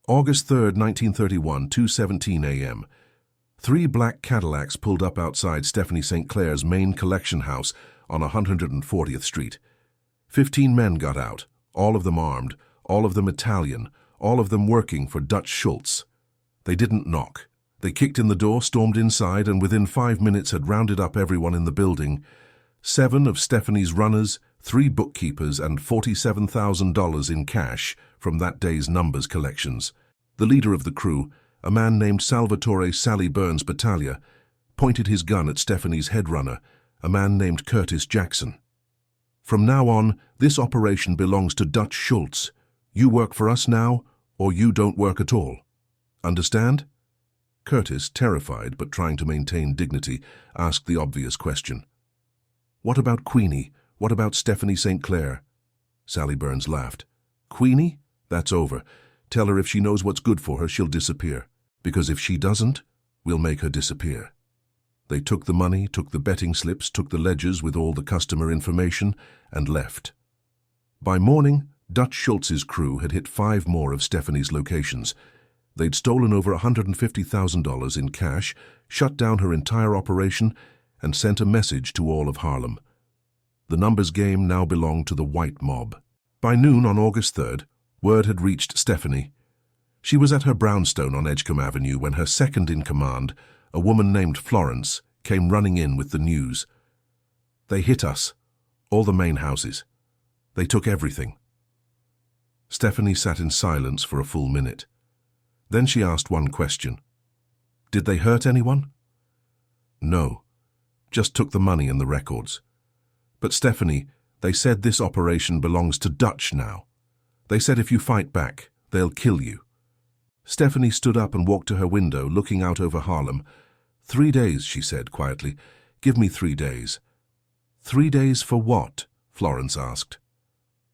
August 3rd, 1931, 2:17 a.m. Three black Cadillacs pulled up outside Stephanie St. Clair's main collection house on 140th Street. 15 men got out, all of them armed, all of them Italian, all of them working for Dutch Schultz. They didn't knock. They kicked in the door, stormed inside, and within 5 minutes had rounded up everyone in the building. 7 of Stephanie's runners, 3 bookkeepers, and $47,000 in cash from that day's numbers collections. The leader of the crew, a man named Salvatore Sally Burns Battaglia, pointed his gun at Stephanie's head runner, a man named Curtis Jackson. From now on, this operation belongs to Dutch Schultz. You work for us now, or you don't work at all. Understand? Curtis, terrified but trying to maintain dignity, asked the obvious question. What about Queenie? What about Stephanie St. Clair? Sally Burns laughed. Queenie? That's over. Tell her if she knows what's good for her, she'll disappear. Because if she doesn't, we'll make her disappear. They took the money, took the betting slips, took the ledgers with all the customer information, and left. By morning, Dutch Schultz's crew had hit 5 more of Stephanie's locations. They'd stolen over $150,000 in cash, shut down her entire operation, and sent a message to all of Harlem. The numbers game now belonged to the white mob. By noon on August 3rd, word had reached Stephanie. She was at her brownstone on Edgecombe Avenue when her second-in-command, a woman named Florence, came running in with the news. They hit us, all the main houses. They took everything. Stephanie sat in silence for a full minute. Then she asked one question. Did they hurt anyone? No, just took the money and the records. But Stephanie, they said this operation belongs to Dutch now. They said if you fight back, they'll kill you. Stephanie stood up and walked to her window, looking out over Harlem. 3 days, she said quietly. Give me 3 days. 3 days for what? Florence asked.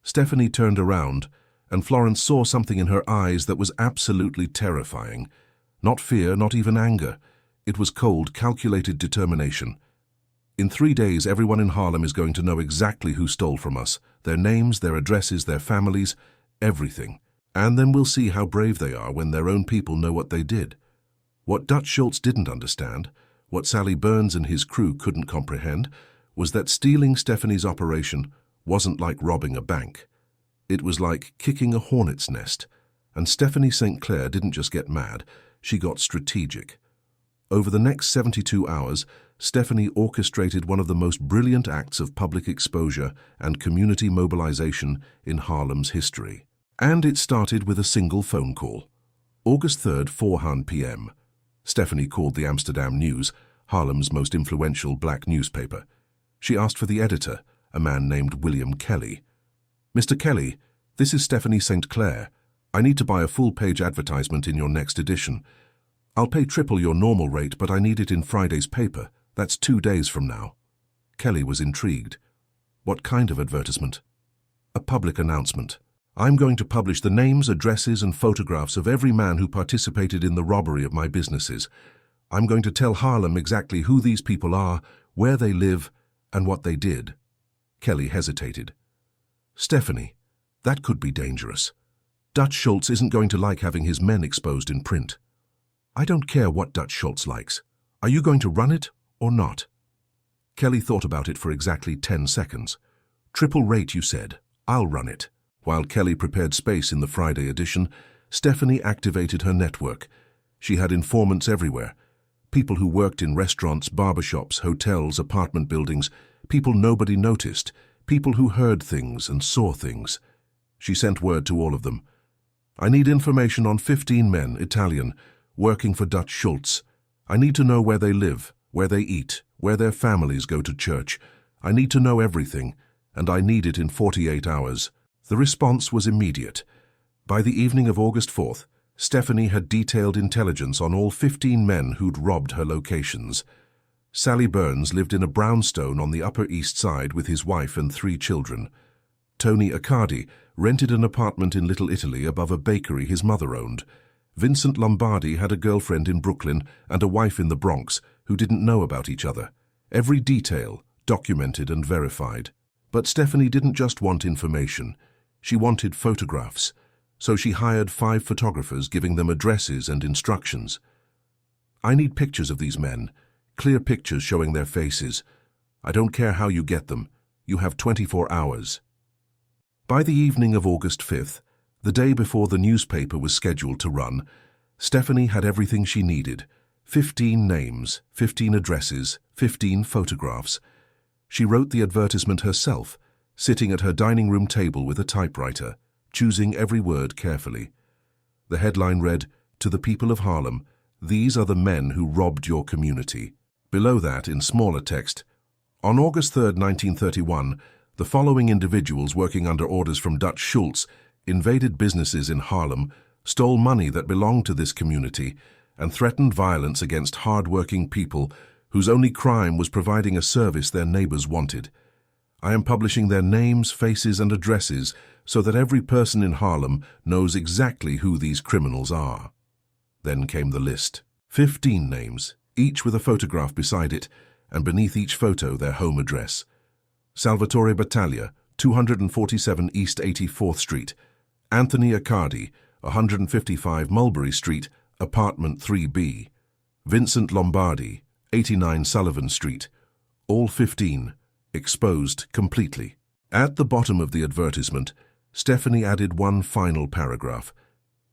Stephanie turned around, and Florence saw something in her eyes that was absolutely terrifying. Not fear, not even anger. It was cold, calculated determination. In 3 days, everyone in Harlem is going to know exactly who stole from us, their names, their addresses, their families, everything. And then we'll see how brave they are when their own people know what they did. What Dutch Schultz didn't understand, what Sally Burns and his crew couldn't comprehend, was that stealing Stephanie's operation wasn't like robbing a bank. It was like kicking a hornet's nest, and Stephanie St. Clair didn't just get mad, she got strategic. Over the next 72 hours, Stephanie orchestrated one of the most brilliant acts of public exposure and community mobilization in Harlem's history. And it started with a single phone call. August 3rd, 4:00 p.m. Stephanie called the Amsterdam News, Harlem's most influential black newspaper. She asked for the editor, a man named William Kelly. Mr. Kelly, this is Stephanie St. Clair. I need to buy a full-page advertisement in your next edition. I'll pay triple your normal rate, but I need it in Friday's paper. That's 2 days from now. Kelly was intrigued. What kind of advertisement? A public announcement. I'm going to publish the names, addresses, and photographs of every man who participated in the robbery of my businesses. I'm going to tell Harlem exactly who these people are, where they live, and what they did. Kelly hesitated. Stephanie, that could be dangerous. Dutch Schultz isn't going to like having his men exposed in print. I don't care what Dutch Schultz likes. Are you going to run it or not? Kelly thought about it for exactly 10 seconds. Triple rate, you said. I'll run it. While Kelly prepared space in the Friday edition, Stephanie activated her network. She had informants everywhere. People who worked in restaurants, barbershops, hotels, apartment buildings, people nobody noticed, people who heard things and saw things. She sent word to all of them. I need information on 15 men, Italian, working for Dutch Schultz. I need to know where they live, where they eat, where their families go to church. I need to know everything, and I need it in 48 hours. The response was immediate. By the evening of August 4th, Stephanie had detailed intelligence on all 15 men who'd robbed her locations. Sally Burns lived in a brownstone on the Upper East Side with his wife and 3 children. Tony Accardi rented an apartment in Little Italy above a bakery his mother owned. Vincent Lombardi had a girlfriend in Brooklyn and a wife in the Bronx who didn't know about each other. Every detail documented and verified. But Stephanie didn't just want information. She wanted photographs. So she hired 5 photographers, giving them addresses and instructions. I need pictures of these men, clear pictures showing their faces. I don't care how you get them. You have 24 hours. By the evening of August 5th, the day before the newspaper was scheduled to run, Stephanie had everything she needed. 15 names, 15 addresses, 15 photographs. She wrote the advertisement herself, sitting at her dining room table with a typewriter, choosing every word carefully. The headline read, "To the people of Harlem, these are the men who robbed your community." Below that, in smaller text, on August 3rd, 1931, the following individuals working under orders from Dutch Schultz invaded businesses in Harlem, stole money that belonged to this community, and threatened violence against hard-working people whose only crime was providing a service their neighbors wanted. I am publishing their names, faces, and addresses so that every person in Harlem knows exactly who these criminals are. Then came the list. 15 names, each with a photograph beside it, and beneath each photo their home address. Salvatore Battaglia, 247 East 84th Street. Anthony Accardi, 155 Mulberry Street, Apartment 3B. Vincent Lombardi, 89 Sullivan Street. All 15 exposed completely. At the bottom of the advertisement, Stephanie added one final paragraph.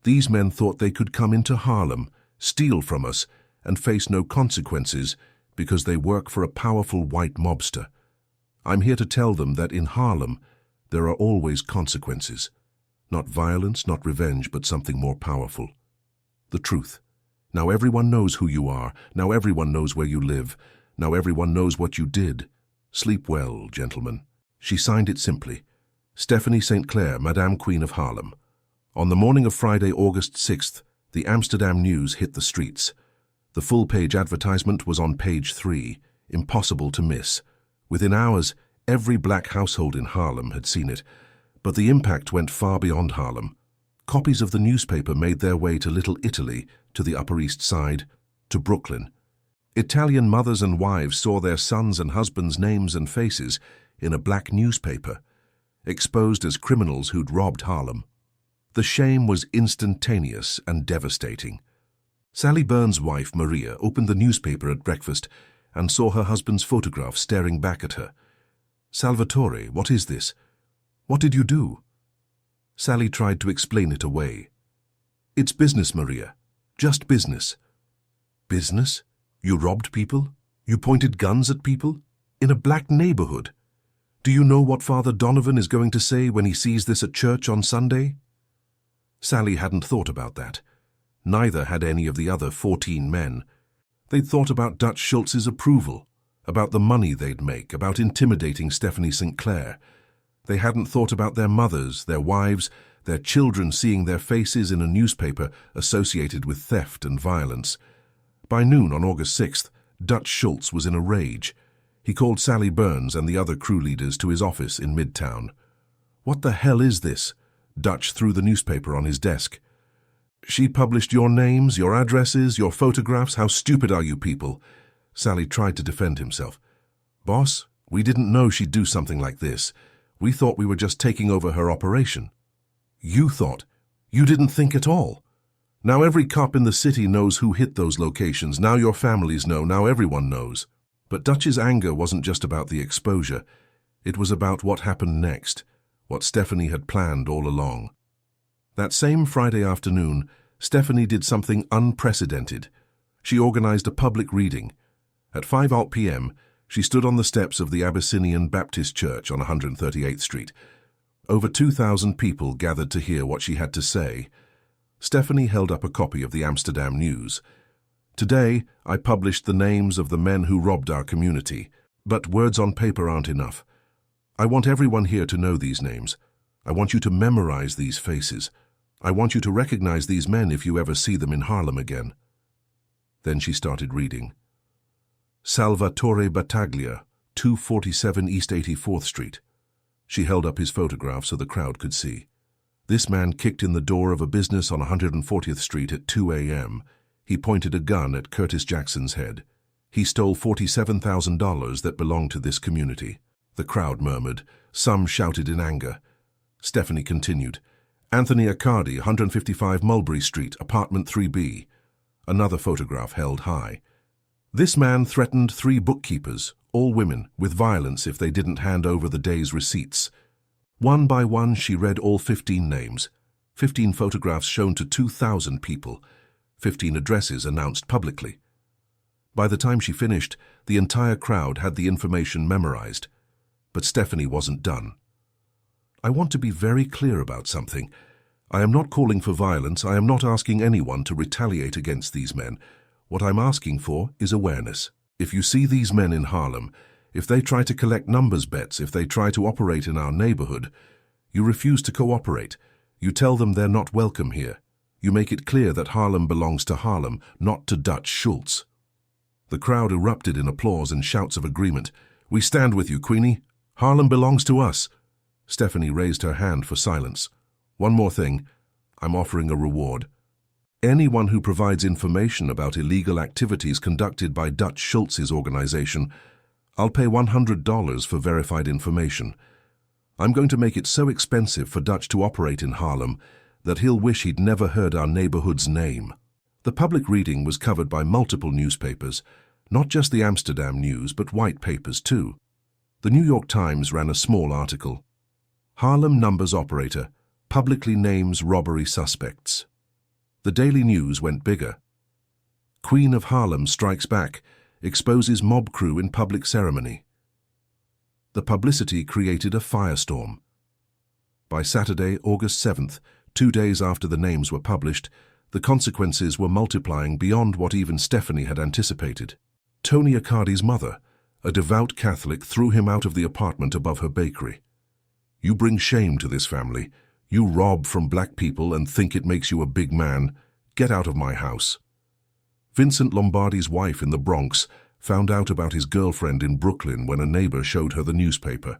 These men thought they could come into Harlem, steal from us, and face no consequences because they work for a powerful white mobster. I'm here to tell them that in Harlem, there are always consequences. Not violence, not revenge, but something more powerful. The truth. Now everyone knows who you are. Now everyone knows where you live. Now everyone knows what you did. Sleep well, gentlemen. She signed it simply. Stephanie St. Clair, Madame Queen of Harlem. On the morning of Friday, August 6th, the Amsterdam news hit the streets. The full-page advertisement was on page 3, impossible to miss. Within hours, every black household in Harlem had seen it, but the impact went far beyond Harlem. Copies of the newspaper made their way to Little Italy, to the Upper East Side, to Brooklyn. Italian mothers and wives saw their sons' and husbands' names and faces in a black newspaper, exposed as criminals who'd robbed Harlem. The shame was instantaneous and devastating. Sally Burns' wife, Maria, opened the newspaper at breakfast and saw her husband's photograph staring back at her. "Salvatore, what is this? What did you do?" Sally tried to explain it away. "It's business, Maria. Just business." "Business? You robbed people? You pointed guns at people? In a black neighborhood? Do you know what Father Donovan is going to say when he sees this at church on Sunday?" Sally hadn't thought about that. Neither had any of the other 14 men. They'd thought about Dutch Schultz's approval, about the money they'd make, about intimidating Stephanie St. Clair. They hadn't thought about their mothers, their wives, their children seeing their faces in a newspaper associated with theft and violence. By noon on August 6th, Dutch Schultz was in a rage. He called Sally Burns and the other crew leaders to his office in Midtown. "What the hell is this?" Dutch threw the newspaper on his desk. "She published your names, your addresses, your photographs. How stupid are you people?" Sally tried to defend himself. "Boss, we didn't know she'd do something like this. We thought we were just taking over her operation." "You thought? You didn't think at all. Now every cop in the city knows who hit those locations. Now your families know. Now everyone knows." But Dutch's anger wasn't just about the exposure. It was about what happened next, what Stephanie had planned all along. That same Friday afternoon, Stephanie did something unprecedented. She organized a public reading. At 5 p.m., she stood on the steps of the Abyssinian Baptist Church on 138th Street. Over 2,000 people gathered to hear what she had to say. Stephanie held up a copy of the Amsterdam News. "Today, I published the names of the men who robbed our community, but words on paper aren't enough. I want everyone here to know these names. I want you to memorize these faces. I want you to recognize these men if you ever see them in Harlem again." Then she started reading. Salvatore Battaglia, 247 East 84th Street. She held up his photograph so the crowd could see. This man kicked in the door of a business on 140th Street at 2 a.m. He pointed a gun at Curtis Jackson's head. He stole $47,000 that belonged to this community. The crowd murmured. Some shouted in anger. Stephanie continued. Anthony Accardi, 155 Mulberry Street, apartment 3B. Another photograph held high. This man threatened 3 bookkeepers, all women, with violence if they didn't hand over the day's receipts. One by one, she read all 15 names, 15 photographs shown to 2,000 people, 15 addresses announced publicly. By the time she finished, the entire crowd had the information memorized. But Stephanie wasn't done. I want to be very clear about something. I am not calling for violence. I am not asking anyone to retaliate against these men. What I'm asking for is awareness. If you see these men in Harlem, if they try to collect numbers bets, if they try to operate in our neighborhood, you refuse to cooperate. You tell them they're not welcome here. You make it clear that Harlem belongs to Harlem, not to Dutch Schultz. The crowd erupted in applause and shouts of agreement. We stand with you, Queenie. Harlem belongs to us. Stephanie raised her hand for silence. One more thing. I'm offering a reward. Anyone who provides information about illegal activities conducted by Dutch Schultz's organization, I'll pay $100 for verified information. I'm going to make it so expensive for Dutch to operate in Harlem that he'll wish he'd never heard our neighborhood's name. The public reading was covered by multiple newspapers, not just the Amsterdam News, but white papers too. The New York Times ran a small article. Harlem numbers operator publicly names robbery suspects. The Daily News went bigger. Queen of Harlem strikes back, exposes mob crew in public ceremony. The publicity created a firestorm. By Saturday, August 7th, 2 days after the names were published, the consequences were multiplying beyond what even Stephanie had anticipated. Tony Accardi's mother, a devout Catholic, threw him out of the apartment above her bakery. You bring shame to this family. You rob from black people and think it makes you a big man. Get out of my house. Vincent Lombardi's wife in the Bronx found out about his girlfriend in Brooklyn when a neighbor showed her the newspaper.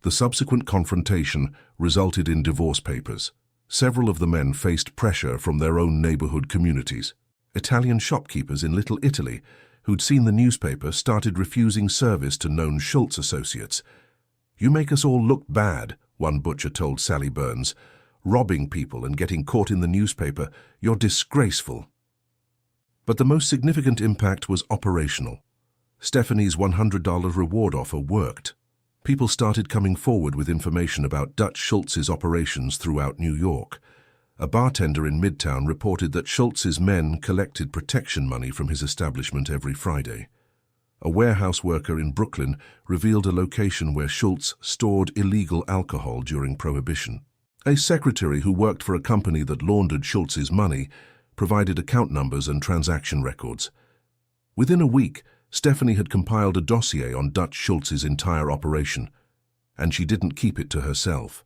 The subsequent confrontation resulted in divorce papers. Several of the men faced pressure from their own neighborhood communities. Italian shopkeepers in Little Italy, who'd seen the newspaper, started refusing service to known Schultz associates. You make us all look bad, one butcher told Sally Burns. Robbing people and getting caught in the newspaper, you're disgraceful. But the most significant impact was operational. Stephanie's $100 reward offer worked. People started coming forward with information about Dutch Schultz's operations throughout New York. A bartender in Midtown reported that Schultz's men collected protection money from his establishment every Friday. A warehouse worker in Brooklyn revealed a location where Schultz stored illegal alcohol during Prohibition. A secretary who worked for a company that laundered Schultz's money provided account numbers and transaction records. Within a week, Stephanie had compiled a dossier on Dutch Schultz's entire operation, and she didn't keep it to herself.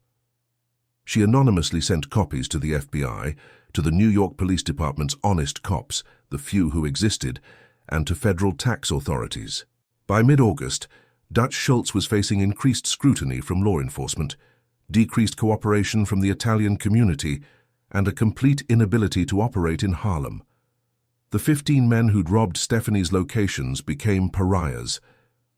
She anonymously sent copies to the FBI, to the New York Police Department's honest cops, the few who existed, and to federal tax authorities. By mid-August, Dutch Schultz was facing increased scrutiny from law enforcement, decreased cooperation from the Italian community, and a complete inability to operate in Harlem. The 15 men who'd robbed Stephanie's locations became pariahs.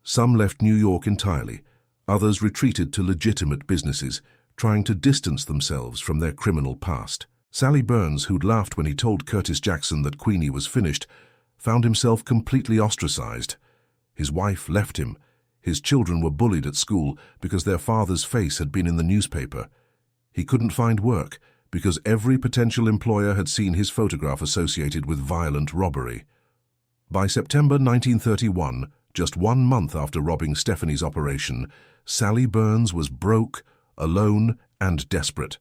Some left New York entirely. Others retreated to legitimate businesses, trying to distance themselves from their criminal past. Sally Burns, who'd laughed when he told Curtis Jackson that Queenie was finished, found himself completely ostracized. His wife left him. His children were bullied at school because their father's face had been in the newspaper. He couldn't find work because every potential employer had seen his photograph associated with violent robbery. By September 1931, just 1 month after robbing Stephanie's operation, Sally Burns was broke, alone, and desperate.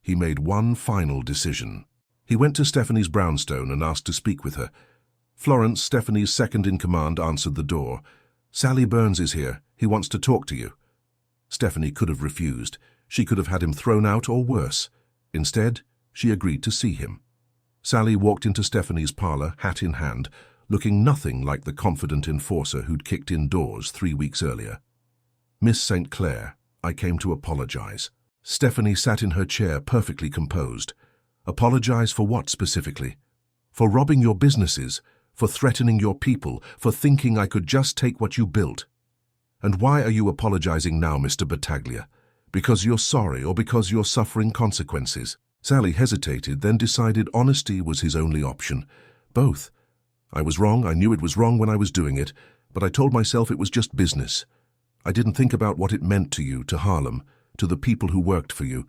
He made one final decision. He went to Stephanie's brownstone and asked to speak with her. Florence, Stephanie's second-in-command, answered the door. Sally Burns is here. He wants to talk to you. Stephanie could have refused. She could have had him thrown out or worse. Instead, she agreed to see him. Sally walked into Stephanie's parlor, hat in hand, looking nothing like the confident enforcer who'd kicked in doors 3 weeks earlier. Miss St. Clair, I came to apologize. Stephanie sat in her chair, perfectly composed. Apologize for what specifically? For robbing your businesses, for threatening your people, for thinking I could just take what you built. And why are you apologizing now, Mr. Battaglia? Because you're sorry or because you're suffering consequences? Sally hesitated, then decided honesty was his only option. Both. I was wrong, I knew it was wrong when I was doing it, but I told myself it was just business. I didn't think about what it meant to you, to Harlem, to the people who worked for you,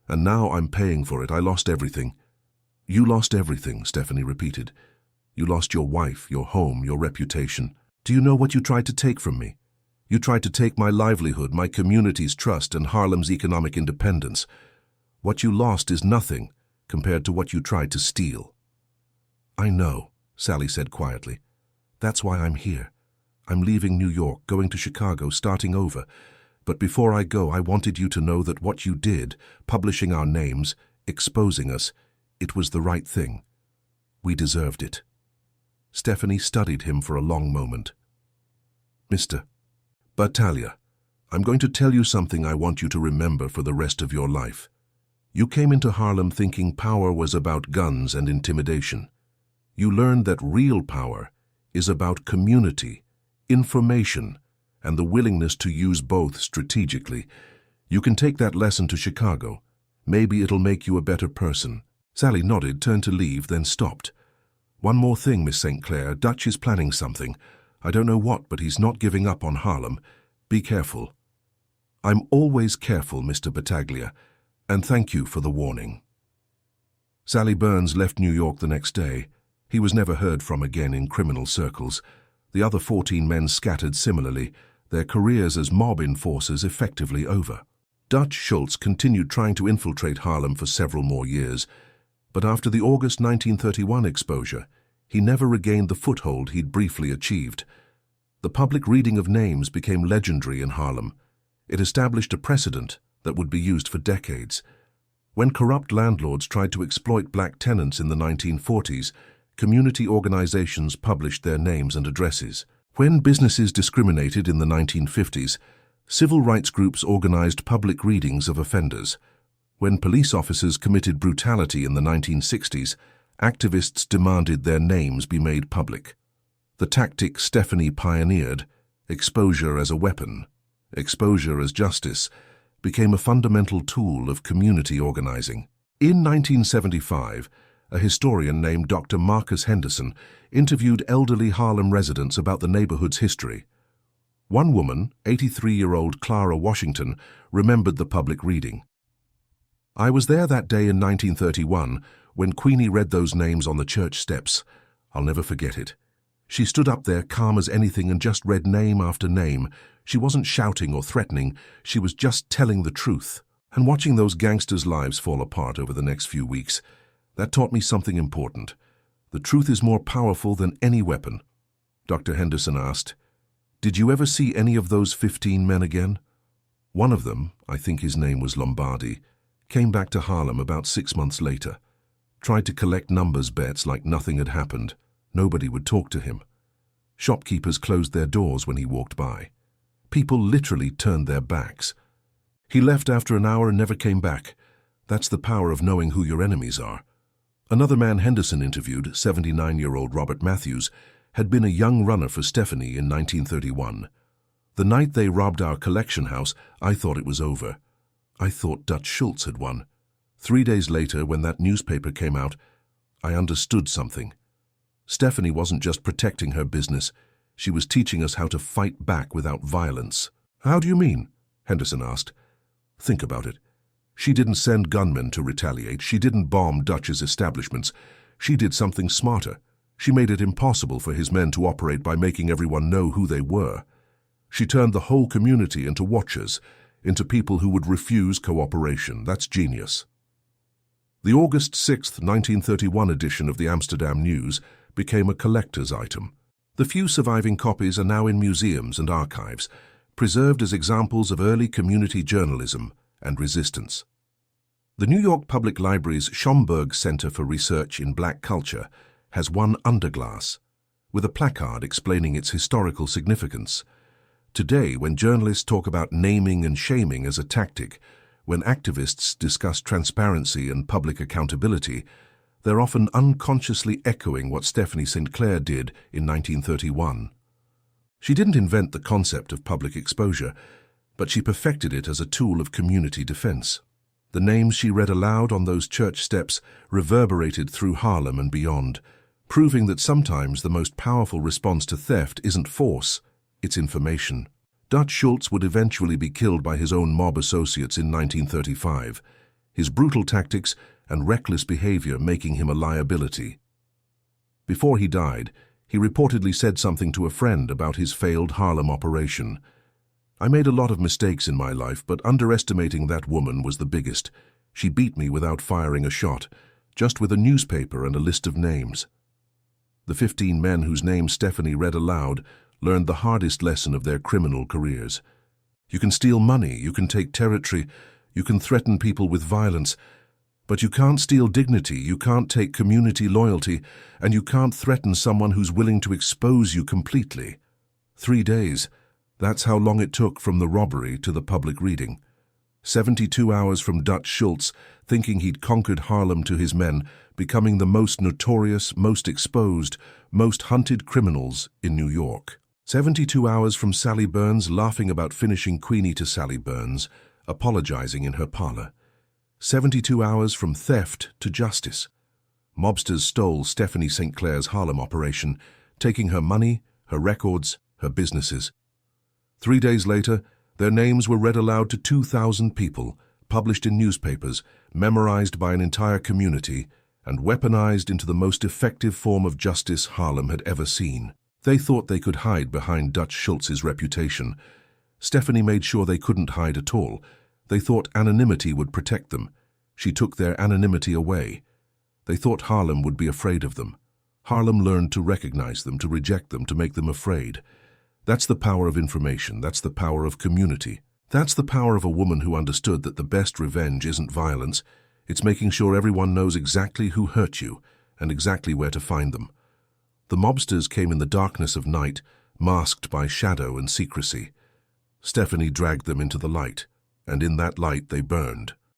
and now I'm paying for it. I lost everything. You lost everything, Stephanie repeated. You lost your wife, your home, your reputation. Do you know what you tried to take from me? You tried to take my livelihood, my community's trust, and Harlem's economic independence. What you lost is nothing compared to what you tried to steal. I know, Sally said quietly. That's why I'm here. I'm leaving New York, going to Chicago, starting over. But before I go, I wanted you to know that what you did, publishing our names, exposing us, it was the right thing. We deserved it. Stephanie studied him for a long moment. Mr. Battaglia, I'm going to tell you something I want you to remember for the rest of your life. You came into Harlem thinking power was about guns and intimidation. You learned that real power is about community, information, and the willingness to use both strategically. You can take that lesson to Chicago. Maybe it'll make you a better person. Sally nodded, turned to leave, then stopped. One more thing, Miss St. Clair. Dutch is planning something. I don't know what, but he's not giving up on Harlem. Be careful. I'm always careful, Mr. Battaglia, and thank you for the warning. Sally Burns left New York the next day. He was never heard from again in criminal circles. The other 14 men scattered similarly, their careers as mob enforcers effectively over. Dutch Schultz continued trying to infiltrate Harlem for several more years, but after the August 1931 exposure, he never regained the foothold he'd briefly achieved. The public reading of names became legendary in Harlem. It established a precedent that would be used for decades. When corrupt landlords tried to exploit black tenants in the 1940s, community organizations published their names and addresses. When businesses discriminated in the 1950s, civil rights groups organized public readings of offenders. When police officers committed brutality in the 1960s, activists demanded their names be made public. The tactic Stephanie pioneered, exposure as a weapon, exposure as justice, became a fundamental tool of community organizing. In 1975, a historian named Dr. Marcus Henderson interviewed elderly Harlem residents about the neighborhood's history. One woman, 83-year-old Clara Washington, remembered the public reading. I was there that day in 1931 when Queenie read those names on the church steps. I'll never forget it. She stood up there calm as anything and just read name after name. She wasn't shouting or threatening, she was just telling the truth. And watching those gangsters' lives fall apart over the next few weeks, that taught me something important. The truth is more powerful than any weapon. Dr. Henderson asked, "Did you ever see any of those 15 men again?" One of them, I think his name was Lombardi, came back to Harlem about 6 months later. Tried to collect numbers bets like nothing had happened. Nobody would talk to him. Shopkeepers closed their doors when he walked by. People literally turned their backs. He left after an hour and never came back. That's the power of knowing who your enemies are. Another man Henderson interviewed, 79-year-old Robert Matthews, had been a young runner for Stephanie in 1931. The night they robbed our collection house, I thought it was over. I thought Dutch Schultz had won. 3 days later, when that newspaper came out, I understood something. Stephanie wasn't just protecting her business, she was teaching us how to fight back without violence. How do you mean? Henderson asked. Think about it. She didn't send gunmen to retaliate, she didn't bomb Dutch's establishments. She did something smarter. She made it impossible for his men to operate by making everyone know who they were. She turned the whole community into watchers, into people who would refuse cooperation. That's genius. The August 6, 1931 edition of the Amsterdam News became a collector's item. The few surviving copies are now in museums and archives, preserved as examples of early community journalism and resistance. The New York Public Library's Schomburg Center for Research in Black Culture has one underglass, with a placard explaining its historical significance. Today, when journalists talk about naming and shaming as a tactic, when activists discuss transparency and public accountability, they're often unconsciously echoing what Stephanie St. Clair did in 1931. She didn't invent the concept of public exposure, but she perfected it as a tool of community defense. The names she read aloud on those church steps reverberated through Harlem and beyond, proving that sometimes the most powerful response to theft isn't force, it's information. Dutch Schultz would eventually be killed by his own mob associates in 1935, his brutal tactics and reckless behavior making him a liability. Before he died, he reportedly said something to a friend about his failed Harlem operation. "I made a lot of mistakes in my life, but underestimating that woman was the biggest. She beat me without firing a shot, just with a newspaper and a list of names." The 15 men whose names Stephanie read aloud learned the hardest lesson of their criminal careers. You can steal money, you can take territory, you can threaten people with violence, but you can't steal dignity, you can't take community loyalty, and you can't threaten someone who's willing to expose you completely. 3 days. That's how long it took from the robbery to the public reading. 72 hours from Dutch Schultz thinking he'd conquered Harlem to his men, becoming the most notorious, most exposed, most hunted criminals in New York. 72 hours from Sally Burns laughing about finishing Queenie to Sally Burns, apologizing in her parlor. 72 hours from theft to justice. Mobsters stole Stephanie St. Clair's Harlem operation, taking her money, her records, her businesses. 3 days later, their names were read aloud to 2,000 people, published in newspapers, memorized by an entire community, and weaponized into the most effective form of justice Harlem had ever seen. They thought they could hide behind Dutch Schultz's reputation. Stephanie made sure they couldn't hide at all. They thought anonymity would protect them. She took their anonymity away. They thought Harlem would be afraid of them. Harlem learned to recognize them, to reject them, to make them afraid. That's the power of information. That's the power of community. That's the power of a woman who understood that the best revenge isn't violence. It's making sure everyone knows exactly who hurt you and exactly where to find them. The mobsters came in the darkness of night, masked by shadow and secrecy. Stephanie dragged them into the light, and in that light they burned.